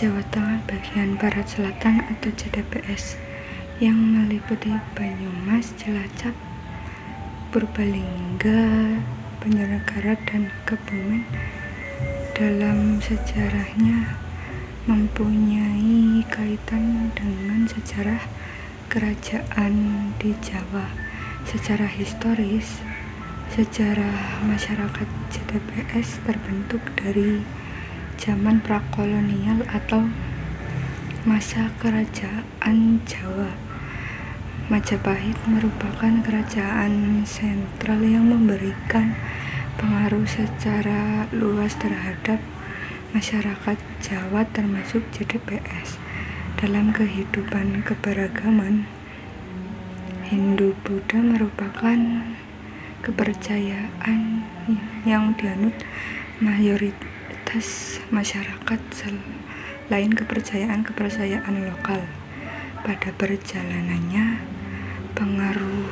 Jawa Tengah bagian barat selatan atau JDPS yang meliputi Banyumas, Cilacap, Purbalingga, Banjarnegara, dan Kebumen dalam sejarahnya mempunyai kaitan dengan sejarah kerajaan di Jawa. Secara historis, sejarah masyarakat JDPS terbentuk dari zaman prakolonial atau masa kerajaan Jawa. Majapahit merupakan kerajaan sentral yang memberikan pengaruh secara luas terhadap masyarakat Jawa termasuk JDPS. Dalam kehidupan keberagaman, Hindu-Buddha merupakan kepercayaan yang dianut mayoritas masyarakat selain kepercayaan lokal. Pada perjalanannya, pengaruh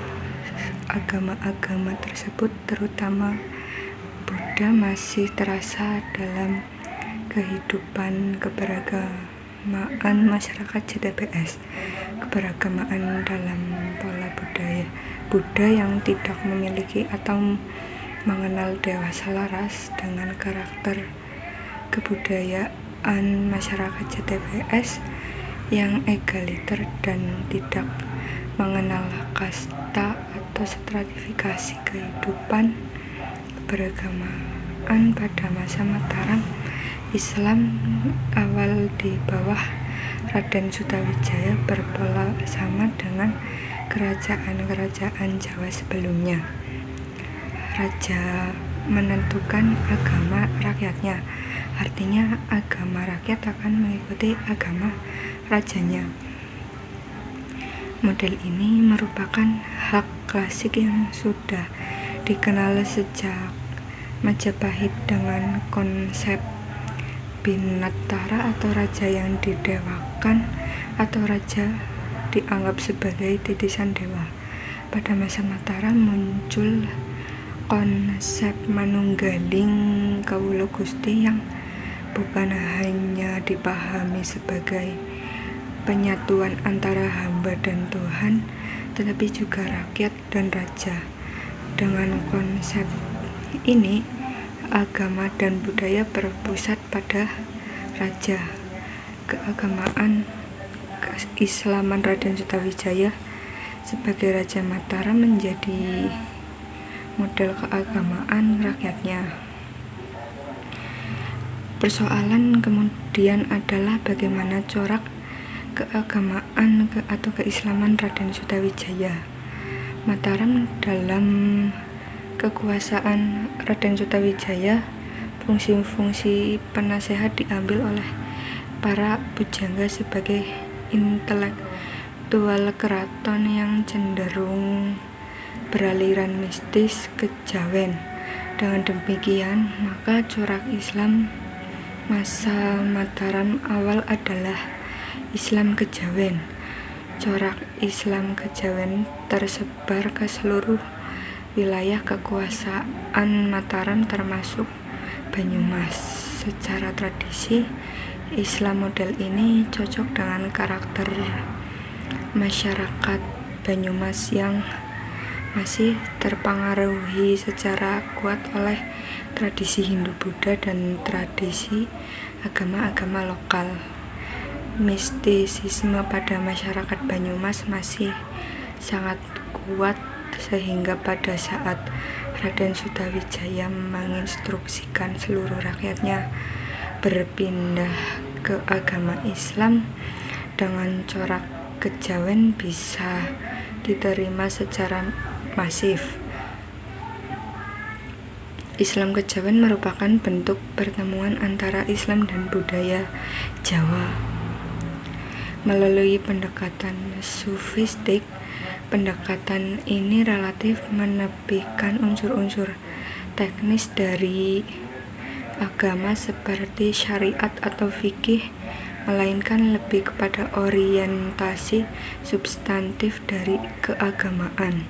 agama-agama tersebut, terutama Buddha, masih terasa dalam kehidupan keberagamaan masyarakat JDPS. Keberagamaan dalam pola budaya Buddha yang tidak memiliki atau mengenal dewa selaras dengan karakter kebudayaan masyarakat JDPS yang egaliter dan tidak mengenal kasta atau stratifikasi kehidupan keberagamaan. Pada masa Mataram, Islam awal di bawah Raden Sutawijaya berpola sama dengan kerajaan-kerajaan Jawa sebelumnya. Raja menentukan agama rakyatnya, artinya agama rakyat akan mengikuti agama rajanya. Model ini merupakan hak klasik yang sudah dikenal sejak Majapahit dengan konsep Binattara atau raja yang didewakan atau raja dianggap sebagai titisan dewa. Pada masa Mataram muncul konsep manunggaling kawula Gusti yang bukan hanya dipahami sebagai penyatuan antara hamba dan Tuhan, tetapi juga rakyat dan raja. Dengan konsep ini, agama dan budaya berpusat pada raja. Keagamaan keislaman Raden Sutawijaya sebagai Raja Mataram menjadi model keagamaan rakyatnya. Persoalan kemudian adalah bagaimana corak keagamaan atau keislaman Raden Sutawijaya. Mataram dalam kekuasaan Raden Sutawijaya, fungsi-fungsi penasehat diambil oleh para pujangga sebagai intelektual keraton yang cenderung beraliran mistis kejawen. Dengan demikian, maka corak Islam masa Mataram awal adalah Islam kejawen. Corak Islam kejawen tersebar ke seluruh wilayah kekuasaan Mataram termasuk Banyumas. Secara tradisi, Islam model ini cocok dengan karakter masyarakat Banyumas yang masih terpengaruhi secara kuat oleh tradisi Hindu-Buddha dan tradisi agama-agama lokal. Mistisisme pada masyarakat Banyumas masih sangat kuat sehingga pada saat Raden Sutawijaya menginstruksikan seluruh rakyatnya berpindah ke agama Islam dengan corak kejawen bisa diterima secara masif. Islam kejawen merupakan bentuk pertemuan antara Islam dan budaya Jawa. Melalui pendekatan sufistik, pendekatan ini relatif menepikan unsur-unsur teknis dari agama seperti syariat atau fikih, melainkan lebih kepada orientasi substantif dari keagamaan.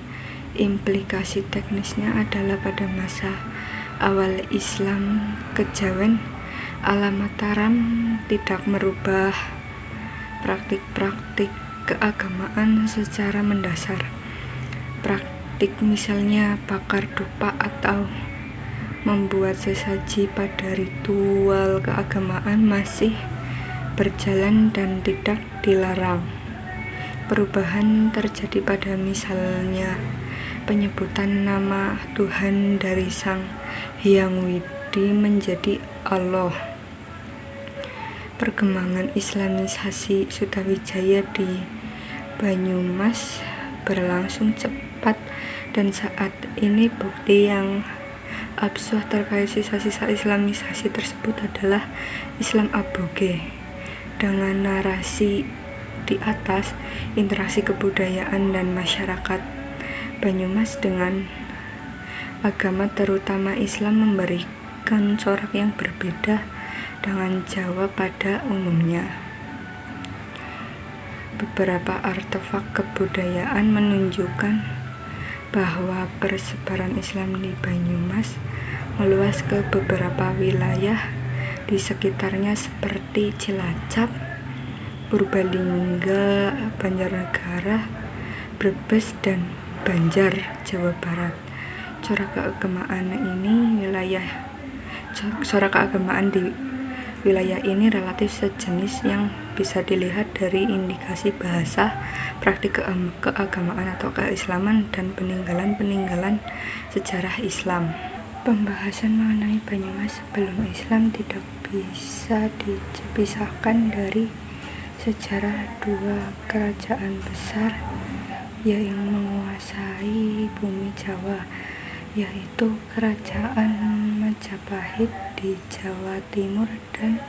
Implikasi teknisnya adalah pada masa awal Islam kejawen Alam Mataram tidak merubah praktik-praktik keagamaan secara mendasar. Praktik misalnya bakar dupa atau membuat sesaji pada ritual keagamaan masih berjalan dan tidak dilarang. Perubahan terjadi pada misalnya penyebutan nama Tuhan dari Sang Hyang Widi menjadi Allah. Perkembangan Islamisasi Sutawijaya di Banyumas berlangsung cepat dan saat ini bukti yang absuh terkait sisa-sisa Islamisasi tersebut adalah Islam aboge. Dengan narasi di atas, interaksi kebudayaan dan masyarakat Banyumas dengan agama terutama Islam memberikan corak yang berbeda dengan Jawa pada umumnya. Beberapa artefak kebudayaan menunjukkan bahwa persebaran Islam di Banyumas meluas ke beberapa wilayah di sekitarnya seperti Cilacap, Purbalingga, Banjarnegara, Brebes, dan Banjar, Jawa Barat. Corak keagamaan di wilayah ini relatif sejenis yang bisa dilihat dari indikasi bahasa, praktik keagamaan atau keislaman, dan peninggalan-peninggalan sejarah Islam. Pembahasan mengenai Banyumas sebelum Islam tidak bisa dipisahkan dari sejarah dua kerajaan besar yang menguasai bumi Jawa, yaitu Kerajaan Majapahit di Jawa Timur dan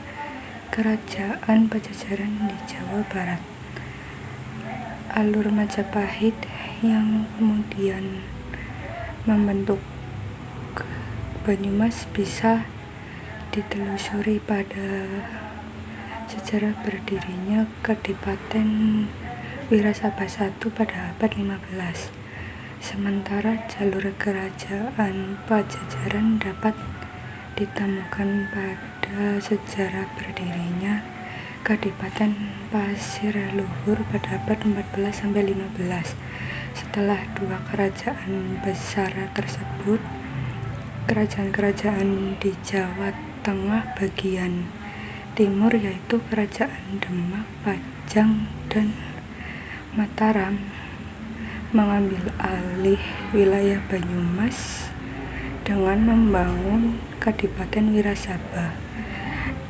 Kerajaan Pajajaran di Jawa Barat. Alur Majapahit yang kemudian membentuk Banyumas bisa ditelusuri pada sejarah berdirinya Kadipaten Wirasabah I pada abad 15. Sementara jalur kerajaan Pajajaran dapat ditemukan pada sejarah berdirinya Kadipaten Pasir Luhur pada abad 14-15. Setelah dua kerajaan besar tersebut, kerajaan-kerajaan di Jawa Tengah bagian timur yaitu Kerajaan Demak, Pajang, dan Mataram mengambil alih wilayah Banyumas dengan membangun Kadipaten Wirasabah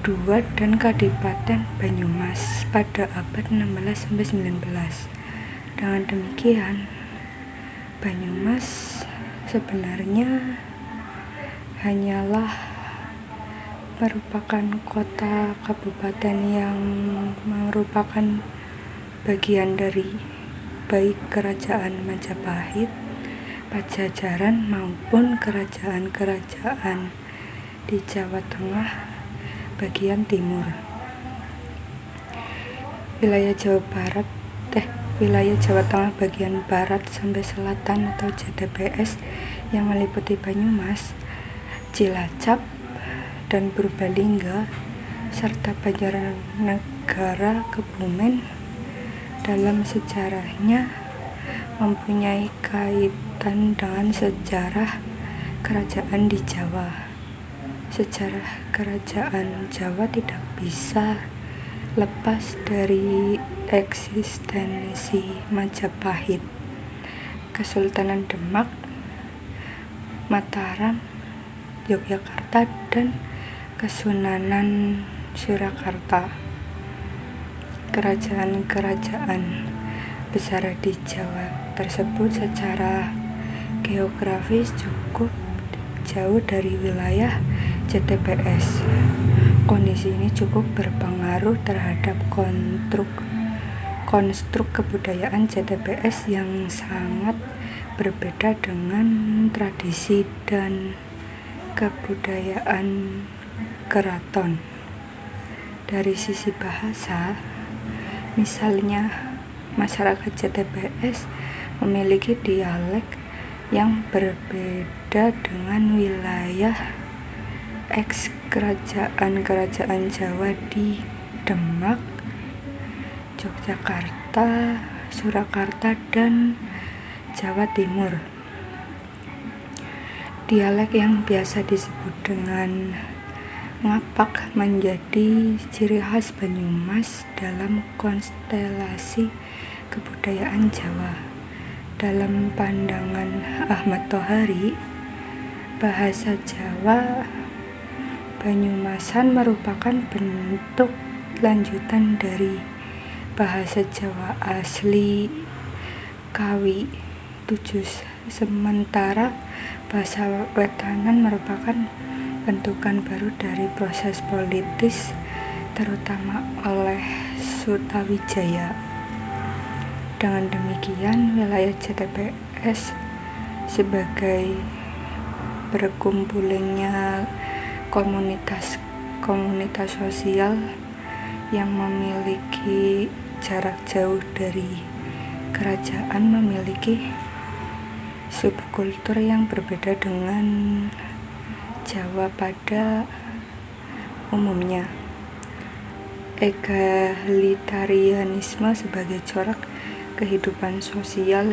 II dan Kadipaten Banyumas pada abad 16-19. Dengan demikian, Banyumas sebenarnya hanyalah merupakan kota kabupaten yang merupakan bagian dari baik Kerajaan Majapahit, Pajajaran maupun kerajaan-kerajaan di Jawa Tengah bagian timur. Wilayah Jawa Tengah bagian barat sampai selatan atau JTBS yang meliputi Banyumas, Cilacap, dan Purbalingga serta Banjarnegara, Kebumen dalam sejarahnya mempunyai kaitan dengan sejarah kerajaan di Jawa. Sejarah kerajaan Jawa tidak bisa lepas dari eksistensi Majapahit, Kesultanan Demak, Mataram, Yogyakarta, dan Kesunanan Surakarta. Kerajaan-kerajaan besar di Jawa tersebut secara geografis cukup jauh dari wilayah JTBS. Kondisi ini cukup berpengaruh terhadap konstruk kebudayaan JTBS yang sangat berbeda dengan tradisi dan kebudayaan keraton. Dari sisi bahasa, misalnya masyarakat JTBS memiliki dialek yang berbeda dengan wilayah eks kerajaan-kerajaan Jawa di Demak, Yogyakarta, Surakarta, dan Jawa Timur. Dialek yang biasa disebut dengan ngapak menjadi ciri khas Banyumas dalam konstelasi kebudayaan Jawa. Dalam pandangan Ahmad Tohari, bahasa Jawa Banyumasan merupakan bentuk lanjutan dari bahasa Jawa asli Kawi Tujus, sementara bahasa Wetanan merupakan bentukan baru dari proses politis terutama oleh Sutawijaya. Dengan demikian, wilayah JTBS sebagai berkumpulnya komunitas sosial yang memiliki jarak jauh dari kerajaan memiliki subkultur yang berbeda dengan Jawa pada umumnya. Egalitarianisme sebagai corak kehidupan sosial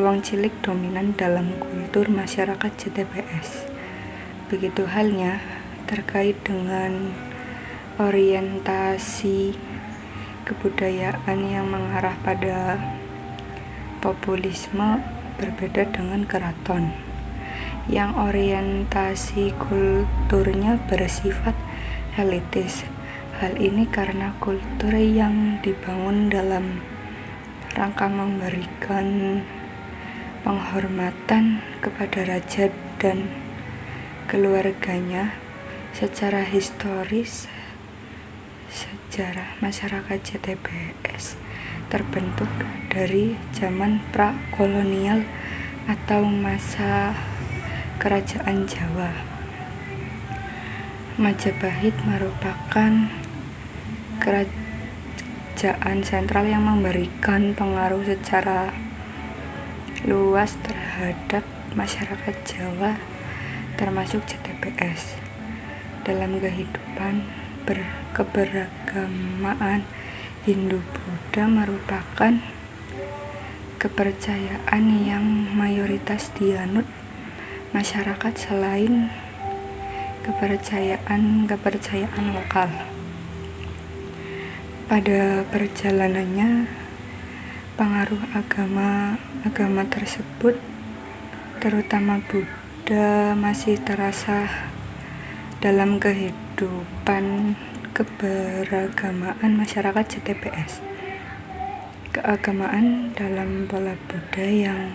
wong cilik dominan dalam kultur masyarakat JTBS. Begitu halnya terkait dengan orientasi kebudayaan yang mengarah pada populisme berbeda dengan keraton yang orientasi kulturnya bersifat elitis. Hal ini karena kultur yang dibangun dalam rangka memberikan penghormatan kepada raja dan keluarganya. Secara historis, sejarah masyarakat JTBS terbentuk dari zaman pra-kolonial atau masa kerajaan Jawa. Majapahit merupakan kerajaan sentral yang memberikan pengaruh secara luas terhadap masyarakat Jawa termasuk JTBS. Dalam kehidupan keberagamaan Hindu-Buddha merupakan kepercayaan yang mayoritas dianut masyarakat selain kepercayaan lokal. Pada perjalanannya, pengaruh agama tersebut, terutama Buddha, masih terasa dalam kehidupan keberagamaan masyarakat JTBS. Keagamaan dalam pola Buddha yang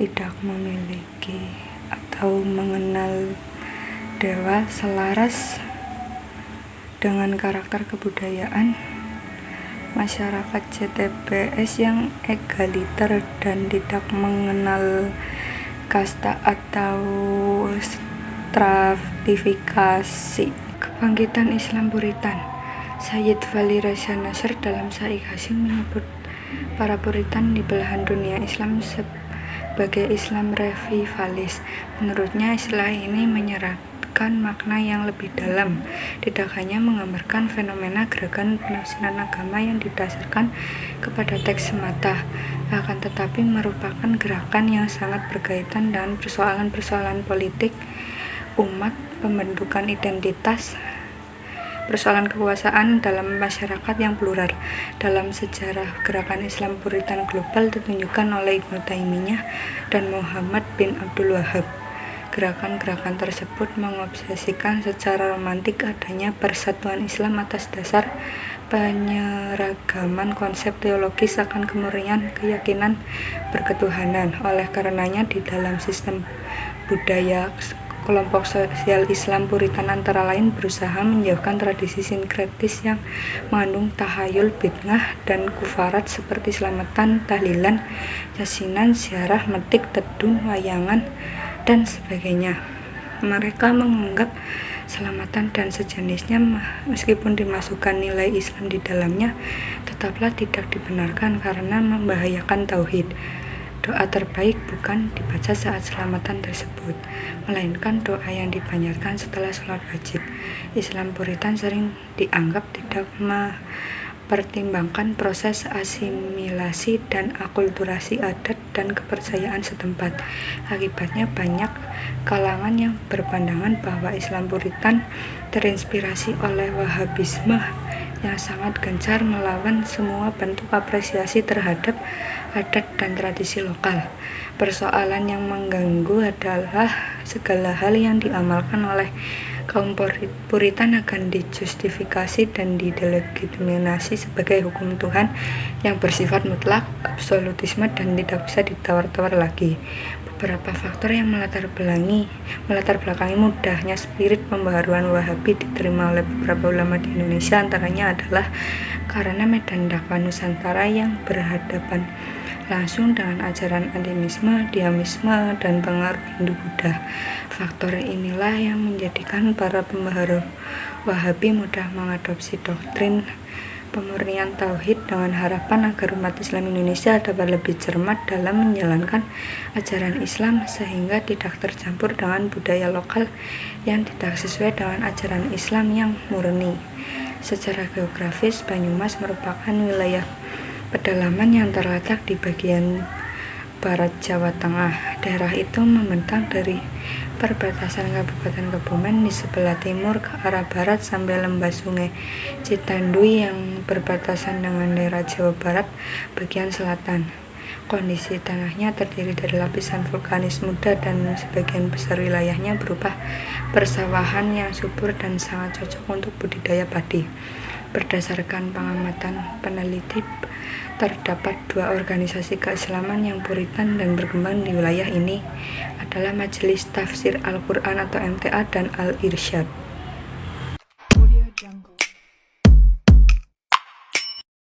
tidak memiliki atau mengenal dewa selaras dengan karakter kebudayaan masyarakat JTBS yang egaliter dan tidak mengenal kasta atau stratifikasi. Kebangkitan Islam Puritan. Sayyid Wali Reza Nasr dalam Syaikh Hasyim menyebut para Puritan di belahan dunia Islam sebagai Islam revivalis. Menurutnya istilah ini menyeratkan makna yang lebih dalam, tidak hanya menggambarkan fenomena gerakan penafsiran agama yang didasarkan kepada teks semata, akan tetapi merupakan gerakan yang sangat berkaitan dengan persoalan-persoalan politik umat, pembentukan identitas, persoalan kekuasaan dalam masyarakat yang plural. Dalam sejarah gerakan Islam Puritan global ditunjukkan oleh Ibnu Taimiyah dan Muhammad bin Abdul Wahhab. Gerakan-gerakan tersebut mengobsesikan secara romantik adanya persatuan Islam atas dasar penyeragaman konsep teologis akan kemurnian keyakinan berketuhanan. Oleh karenanya di dalam sistem budaya, kelompok sosial Islam Puritan antara lain berusaha menjauhkan tradisi sinkretis yang mengandung tahayul, bid'ah, dan kufarat seperti selamatan, tahlilan, yasinan, ziarah, metik, tedun, wayangan, dan sebagainya. Mereka menganggap selamatan dan sejenisnya meskipun dimasukkan nilai Islam di dalamnya tetaplah tidak dibenarkan karena membahayakan tauhid. Doa terbaik bukan dibaca saat selamatan tersebut, melainkan doa yang dipanjatkan setelah sholat wajib. Islam Puritan sering dianggap tidak mempertimbangkan proses asimilasi dan akulturasi adat dan kepercayaan setempat. Akibatnya banyak kalangan yang berpandangan bahwa Islam Puritan terinspirasi oleh Wahabisme yang sangat gencar melawan semua bentuk apresiasi terhadap adat dan tradisi lokal. Persoalan yang mengganggu adalah segala hal yang diamalkan oleh kaum Puritan akan dijustifikasi dan didelegitimasi sebagai hukum Tuhan yang bersifat mutlak, absolutisme, dan tidak bisa ditawar-tawar lagi. Beberapa faktor yang melatar belakangi mudahnya spirit pembaharuan Wahabi diterima oleh beberapa ulama di Indonesia antaranya adalah karena medan dakwah Nusantara yang berhadapan langsung dengan ajaran animisme, diamisme, dan pengaruh Hindu-Buddha. Faktor inilah yang menjadikan para pembaharu Wahabi mudah mengadopsi doktrin pemurnian tauhid dengan harapan agar umat Islam Indonesia dapat lebih cermat dalam menjalankan ajaran Islam sehingga tidak tercampur dengan budaya lokal yang tidak sesuai dengan ajaran Islam yang murni. Secara geografis, Banyumas merupakan wilayah pedalaman yang terletak di bagian barat Jawa Tengah. Daerah itu membentang dari perbatasan Kabupaten Kebumen di sebelah timur ke arah barat sampai lembah Sungai Citandui yang berbatasan dengan daerah Jawa Barat bagian selatan. Kondisi tanahnya terdiri dari lapisan vulkanis muda dan sebagian besar wilayahnya berupa persawahan yang subur dan sangat cocok untuk budidaya padi. Berdasarkan pengamatan peneliti, terdapat dua organisasi keislaman yang Puritan dan berkembang di wilayah ini adalah Majelis Tafsir Al-Quran atau MTA dan Al-Irsyad.